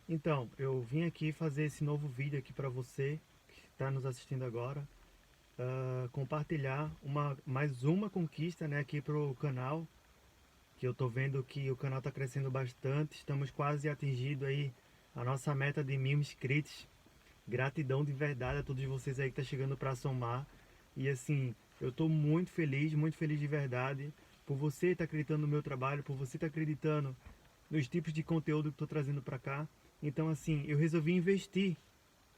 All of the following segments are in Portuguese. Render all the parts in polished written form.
Então, eu vim aqui fazer esse novo vídeo aqui para você que está nos assistindo agora, compartilhar mais uma conquista, né, aqui pro canal, que eu tô vendo que o canal está crescendo bastante, estamos quase atingindo aí a nossa meta de 1000 inscritos. Gratidão de verdade a todos vocês aí que tá chegando para somar. E assim, eu tô muito feliz de verdade por você estar acreditando no meu trabalho, por você estar acreditando nos tipos de conteúdo que estou trazendo para cá. Então assim, eu resolvi investir,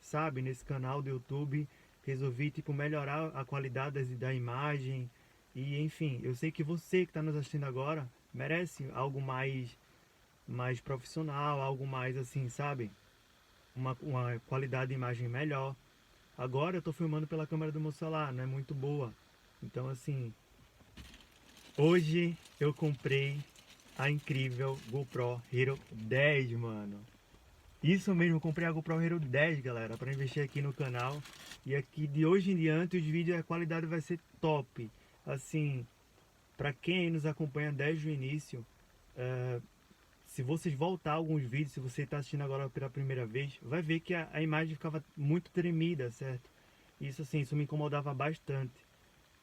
sabe, nesse canal do YouTube, resolvi tipo melhorar a qualidade da imagem e enfim, eu sei que você que está nos assistindo agora merece algo mais profissional, algo mais assim, sabe? Uma qualidade de imagem melhor. Agora eu tô filmando pela câmera do meu celular, não é muito boa. Então assim, hoje eu comprei a incrível GoPro Hero 10, mano. Isso mesmo, eu comprei a GoPro Hero 10, galera, para investir aqui no canal. E aqui de hoje em diante os vídeos, a qualidade vai ser top. Assim, para quem nos acompanha desde o início, se vocês voltar alguns vídeos, se você está assistindo agora pela primeira vez, vai ver que a imagem ficava muito tremida, certo? Isso assim, isso me incomodava bastante.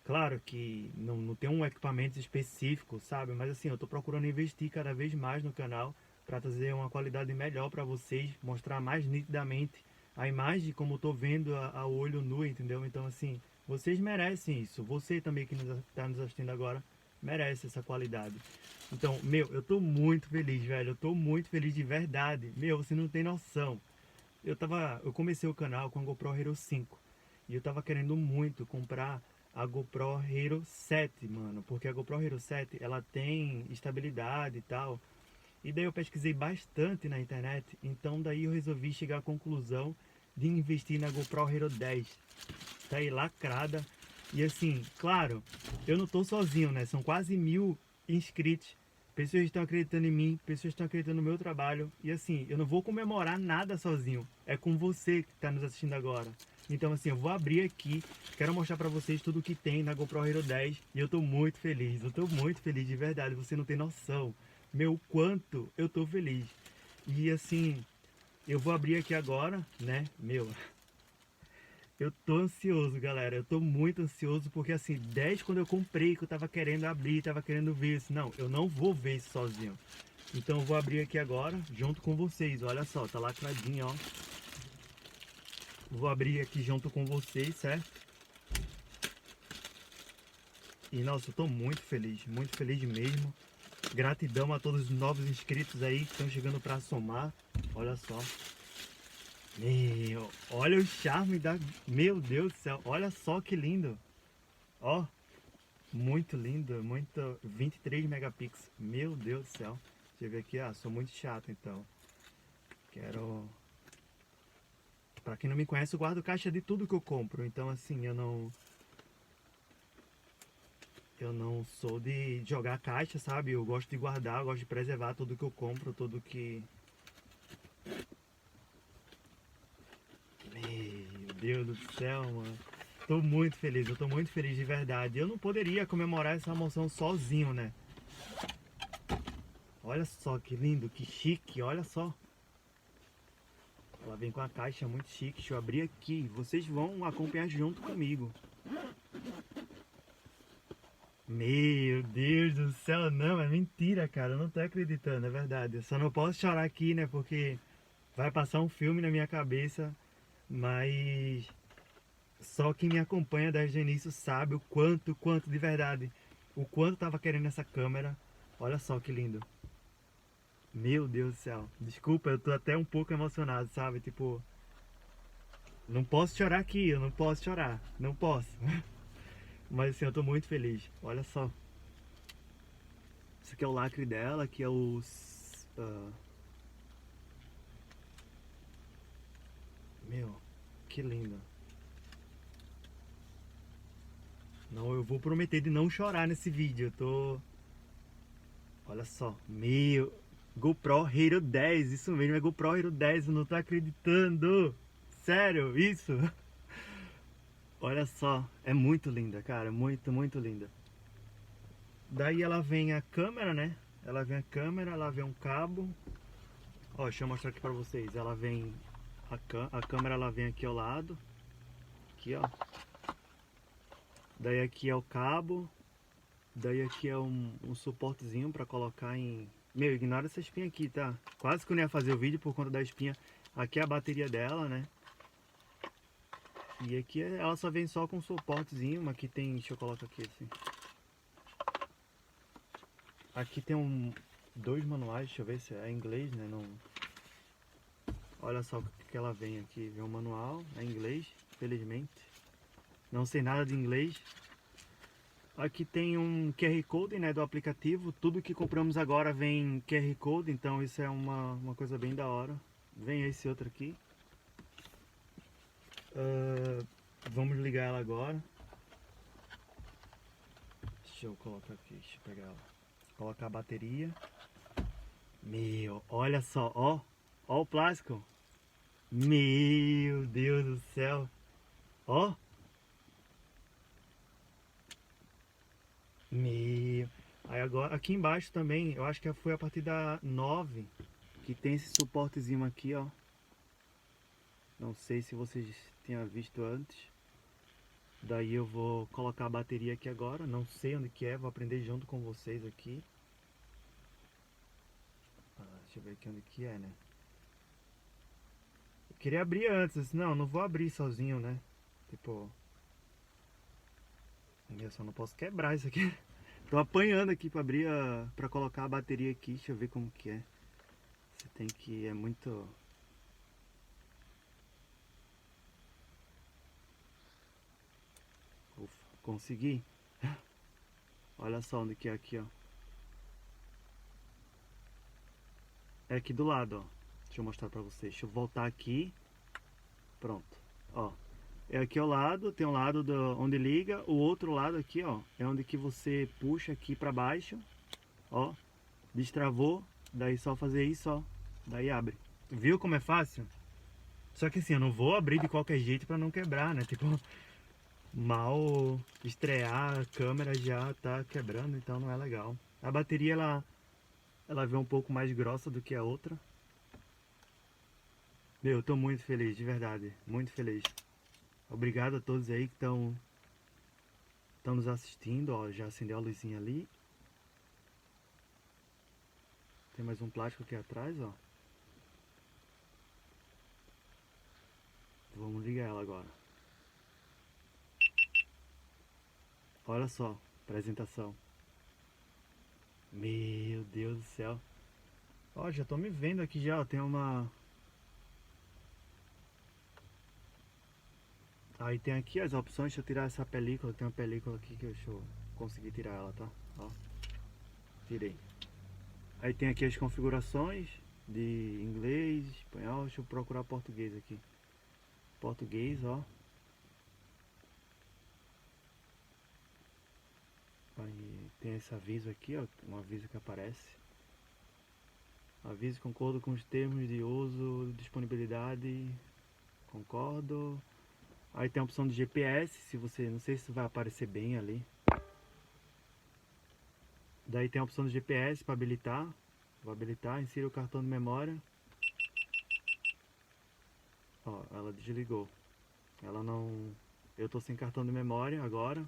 Claro que não tem um equipamento específico, sabe? Mas assim, eu estou procurando investir cada vez mais no canal para trazer uma qualidade melhor para vocês, mostrar mais nitidamente a imagem como eu tô vendo a olho nu, entendeu? Então assim, vocês merecem isso. Você também que está nos assistindo agora merece essa qualidade. Então, meu, eu tô muito feliz, velho. Eu tô muito feliz de verdade. Meu, você não tem noção. Eu comecei o canal com a GoPro Hero 5 e eu tava querendo muito comprar a GoPro Hero 7, mano, porque a GoPro Hero 7 ela tem estabilidade e tal. E daí eu pesquisei bastante na internet, então daí eu resolvi chegar à conclusão de investir na GoPro Hero 10. Tá aí lacrada. E assim, claro, eu não tô sozinho, né? São quase 1000 inscritos. Pessoas estão acreditando em mim, pessoas estão acreditando no meu trabalho. E assim, eu não vou comemorar nada sozinho. É com você que está nos assistindo agora. Então assim, eu vou abrir aqui, quero mostrar pra vocês tudo que tem na GoPro Hero 10. E eu tô muito feliz, eu tô muito feliz de verdade, você não tem noção. Meu, quanto eu tô feliz. E assim, eu vou abrir aqui agora, né? Meu, eu tô ansioso, galera. Eu tô muito ansioso porque assim, 10 quando eu comprei, que eu tava querendo abrir, tava querendo ver isso. Não, eu não vou ver isso sozinho. Então eu vou abrir aqui agora, junto com vocês. Olha só, tá lacradinho, ó. Vou abrir aqui junto com vocês, certo? E nossa, eu tô muito feliz mesmo. Gratidão a todos os novos inscritos aí que estão chegando pra somar. Olha só. Meu, olha o charme da... Meu Deus do céu, olha só que lindo. Ó, muito lindo, muito 23 megapixels. Meu Deus do céu. Deixa eu ver aqui, sou muito chato então. Quero. Pra quem não me conhece, eu guardo caixa de tudo que eu compro. Então assim, eu não sou de jogar caixa, sabe? Eu gosto de guardar, eu gosto de preservar tudo que eu compro, tudo que. Meu Deus do céu, mano. Tô muito feliz, eu tô muito feliz de verdade. Eu não poderia comemorar essa emoção sozinho, né? Olha só que lindo, que chique, olha só. Ela vem com a caixa muito chique. Deixa eu abrir aqui. Vocês vão acompanhar junto comigo. Meu Deus do céu, não, é mentira, cara. Eu não tô acreditando, é verdade. Eu só não posso chorar aqui, né? Porque vai passar um filme na minha cabeça. Mas só quem me acompanha desde o início sabe o quanto de verdade. O quanto eu tava querendo essa câmera. Olha só que lindo. Meu Deus do céu. Desculpa, eu tô até um pouco emocionado, sabe? Tipo, não posso chorar aqui, eu não posso chorar. Não posso. Mas assim, eu tô muito feliz. Olha só. Esse aqui é o lacre dela, aqui é os. Meu, que lindo. Não, eu vou prometer de não chorar nesse vídeo. Eu tô. Olha só. Meu. GoPro Hero 10, isso mesmo, é GoPro Hero 10, eu não tô acreditando. Sério, isso? Olha só, é muito linda, cara, muito, muito linda. Daí ela vem a câmera, né? Ela vem a câmera, ela vem um cabo. Ó, deixa eu mostrar aqui pra vocês. Ela vem, a câmera ela vem aqui ao lado. Aqui, ó. Daí aqui é o cabo. Daí aqui é um suportezinho pra colocar em... Meu, ignora essa espinha aqui, tá? Quase que eu não ia fazer o vídeo por conta da espinha. Aqui é a bateria dela, né? E aqui ela só vem só com suportezinho. Mas aqui tem... Deixa eu colocar aqui assim. Aqui tem dois manuais. Deixa eu ver se é em inglês, né? Não... Olha só o que ela vem aqui. Vem um manual. É em inglês, felizmente. Não sei nada de inglês. Aqui tem um QR Code, né, do aplicativo. Tudo que compramos agora vem QR Code, então isso é uma coisa bem da hora. Vem esse outro aqui. Vamos ligar ela agora. Deixa eu colocar aqui, deixa eu pegar ela. Colocar a bateria. Meu, olha só, ó. Ó o plástico. Meu Deus do céu. Ó. Meu. Aí agora, aqui embaixo também, eu acho que foi a partir da 9 que tem esse suportezinho aqui, ó. Não sei se vocês tinham visto antes. Daí eu vou colocar a bateria aqui agora. Não sei onde que é, vou aprender junto com vocês aqui. Deixa eu ver aqui onde que é, né? Eu queria abrir antes, não, não vou abrir sozinho, né? Tipo... Eu só não posso quebrar isso aqui. Tô apanhando aqui pra abrir pra colocar a bateria aqui. Deixa eu ver como que é. Você tem que... é muito... Ufa, consegui. Olha só onde que é aqui, ó. É aqui do lado, ó. Deixa eu mostrar pra vocês. Deixa eu voltar aqui. Pronto. Ó. É aqui ao lado, tem um lado onde liga. O outro lado aqui, ó, é onde que você puxa aqui pra baixo. Ó. Destravou. Daí só fazer isso, ó. Daí abre. Viu como é fácil? Só que assim, eu não vou abrir de qualquer jeito pra não quebrar, né? Tipo, mal estrear, a câmera já tá quebrando, então não é legal. A bateria, ela vem um pouco mais grossa do que a outra. Meu, eu tô muito feliz, de verdade. Muito feliz. Obrigado a todos aí que estão nos assistindo, ó. Já acendeu a luzinha ali. Tem mais um plástico aqui atrás, ó. Vamos ligar ela agora. Olha só, apresentação. Meu Deus do céu. Ó, já tô me vendo aqui já, ó. Tem uma... Aí tem aqui as opções. Deixa eu tirar essa película. Tem uma película aqui que deixa eu conseguir tirar ela, tá? Ó, tirei. Aí tem aqui as configurações de inglês, espanhol. Deixa eu procurar português aqui. Português, ó. Aí tem esse aviso aqui, ó. Um aviso que aparece. Aviso concordo com os termos de uso, disponibilidade. Concordo. Aí tem a opção de GPS, se você, não sei se vai aparecer bem ali. Daí tem a opção de GPS para habilitar. Vou habilitar, insira o cartão de memória. Ó, ela desligou. Ela não... Eu tô sem cartão de memória agora.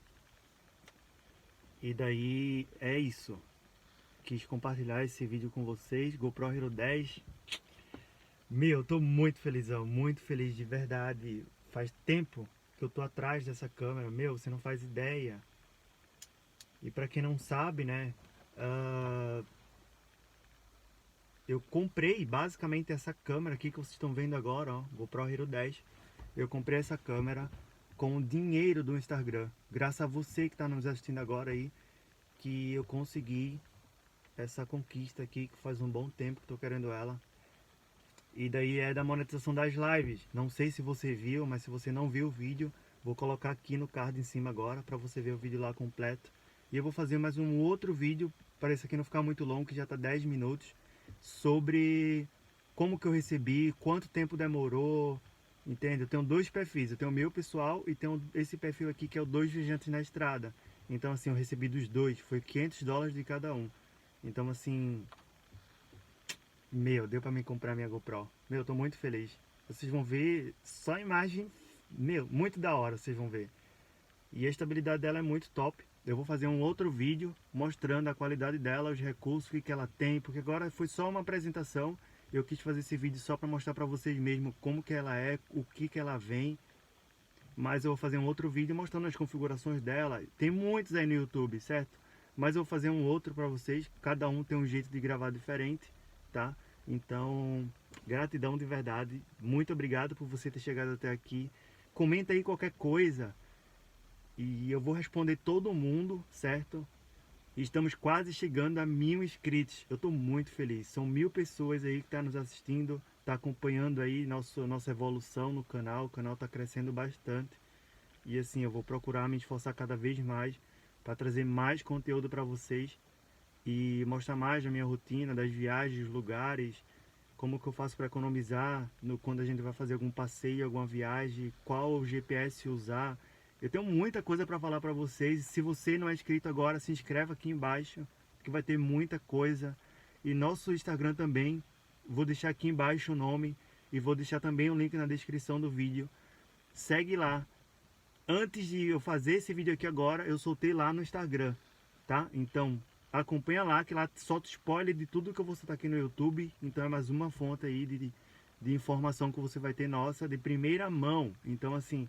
E daí é isso. Quis compartilhar esse vídeo com vocês. GoPro Hero 10. Meu, eu tô muito felizão, muito feliz de verdade. Faz tempo que eu tô atrás dessa câmera. Meu, você não faz ideia. E pra quem não sabe, né? Eu comprei basicamente essa câmera aqui que vocês estão vendo agora, ó, GoPro Hero 10. Eu comprei essa câmera com o dinheiro do Instagram. Graças a você que está nos assistindo agora aí, que eu consegui essa conquista aqui, que faz um bom tempo que estou querendo ela. E daí é da monetização das lives. Não sei se você viu, mas se você não viu o vídeo, vou colocar aqui no card em cima agora, para você ver o vídeo lá completo. E eu vou fazer mais um outro vídeo, para esse aqui não ficar muito longo, que já está 10 minutos, sobre como que eu recebi, quanto tempo demorou, entende? Eu tenho dois perfis, eu tenho o meu pessoal e tenho esse perfil aqui que é o Dois Viajantes na Estrada. Então assim, eu recebi dos dois, foi $500 de cada um. Então assim, Meu, deu pra mim comprar minha GoPro. Meu, eu tô muito feliz. Vocês vão ver só a imagem, meu, muito da hora, vocês vão ver. E a estabilidade dela é muito top. Eu vou fazer um outro vídeo mostrando a qualidade dela, os recursos que ela tem, porque agora foi só uma apresentação. Eu quis fazer esse vídeo só para mostrar para vocês mesmo como que ela é, o que que ela vem. Mas eu vou fazer um outro vídeo mostrando as configurações dela. Tem muitos aí no YouTube, certo? Mas eu vou fazer um outro para vocês. Cada um tem um jeito de gravar diferente, tá? Então, gratidão de verdade. Muito obrigado por você ter chegado até aqui. Comenta aí qualquer coisa e eu vou responder todo mundo, certo? E estamos quase chegando a 1000 inscritos. Eu estou muito feliz. São 1000 pessoas aí que estão nos assistindo, tá acompanhando aí nossa evolução no canal. O canal está crescendo bastante. E assim, eu vou procurar me esforçar cada vez mais para trazer mais conteúdo para vocês e mostrar mais da minha rotina, das viagens, lugares, como que eu faço para economizar quando a gente vai fazer algum passeio, alguma viagem, qual o GPS usar. Eu tenho muita coisa para falar para vocês. Se você não é inscrito agora, se inscreve aqui embaixo, que vai ter muita coisa. E nosso Instagram também, vou deixar aqui embaixo o nome e vou deixar também o link na descrição do vídeo. Segue lá. Antes de eu fazer esse vídeo aqui agora, eu soltei lá no Instagram, tá? Então, acompanha lá, que lá solta spoiler de tudo que eu vou soltar aqui no YouTube. Então é mais uma fonte aí de informação que você vai ter nossa, de primeira mão. Então assim,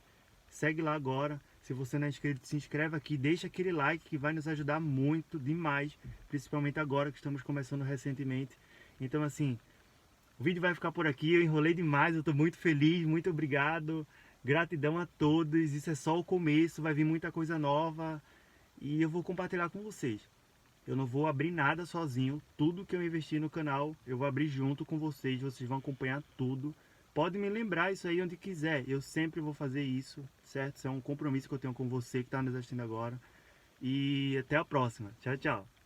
segue lá agora. Se você não é inscrito, se inscreve aqui, deixa aquele like que vai nos ajudar muito, demais. Principalmente agora que estamos começando recentemente. Então assim, o vídeo vai ficar por aqui, eu enrolei demais, eu tô muito feliz, muito obrigado. Gratidão a todos, isso é só o começo, vai vir muita coisa nova e eu vou compartilhar com vocês. Eu não vou abrir nada sozinho, tudo que eu investi no canal eu vou abrir junto com vocês, vocês vão acompanhar tudo. Pode me lembrar isso aí onde quiser, eu sempre vou fazer isso, certo? Isso é um compromisso que eu tenho com você que está nos assistindo agora. E até a próxima, tchau, tchau.